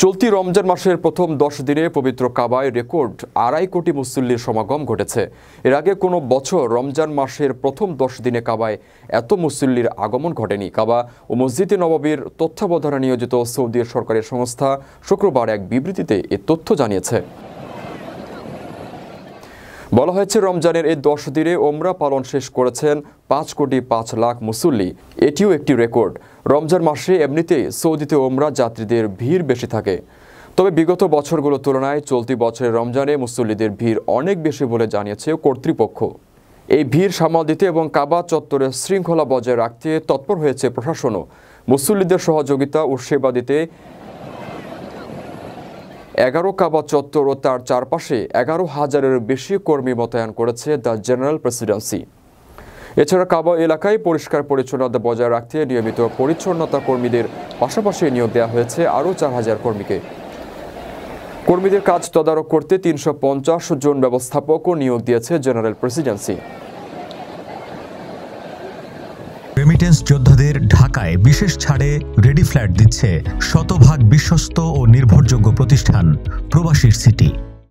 চলতি রমজান মাসের প্রথম 10 দিনে পবিত্র কাবায় রেকর্ড 2.5 কোটি মুসল্লির সমাগম ঘটেছে। এর আগে কোনো বছর রমজান মাসের প্রথম 10 দিনে কাবায় এত মুসল্লির আগমন ঘটেনি। কাবা ও মসজিদে নববীর তত্ত্বাবধানে নিয়োজিত সৌদি সরকারি সংস্থা শুক্রবার এক বিবৃতিতে এ তথ্য জানিয়েছে। বলা হয়েছে, রমজানের এই 10 দিনে ওমরা পালন শেষ করেছেন 5,05,00,000 মুসল্লি। এটিও একটি রেকর্ড। রমজান মাসে এমনিতেই সৌদিতে ওমরা যাত্রীদের ভিড় বেশি থাকে। তবে বিগত বছরগুলোর তুলনায় চলতি বছরের রমজানে মুসল্লিদের ভিড় অনেক বেশি বলে জানিয়েছে কর্তৃপক্ষ। এই ভিড় সামাল দিতে এবং কাবা চত্বরে শৃঙ্খলা বজায় রাখতে তৎপর হয়েছে প্রশাসনও। মুসল্লিদের সহযোগিতা ও সেবা দিতে 11 কাবা চত্বর ও তার চারপাশে 11,000-এর বেশি কর্মী মোতায়েন করেছে দ্য জেনারেল প্রেসিডেন্সি। এছাড়া কাবা এলাকায় পরিষ্কার পরিচ্ছন্নতা বজায় রাখতে নিয়মিত পরিচ্ছন্নতা কর্মীদের পাশাপাশি নিয়োগ দেওয়া হয়েছে আরও 4,000 কর্মীকে। কর্মীদের কাজ তদারক করতে 350 জন ব্যবস্থাপকও নিয়োগ দিয়েছে জেনারেল প্রেসিডেন্সি। রেমিটেন্স যোদ্ধাদের ঢাকায় বিশেষ ছাড়ে রেডি ফ্ল্যাট দিচ্ছে শতভাগ বিশ্বস্ত ও নির্ভরযোগ্য প্রতিষ্ঠান প্রবাসীর সিটি।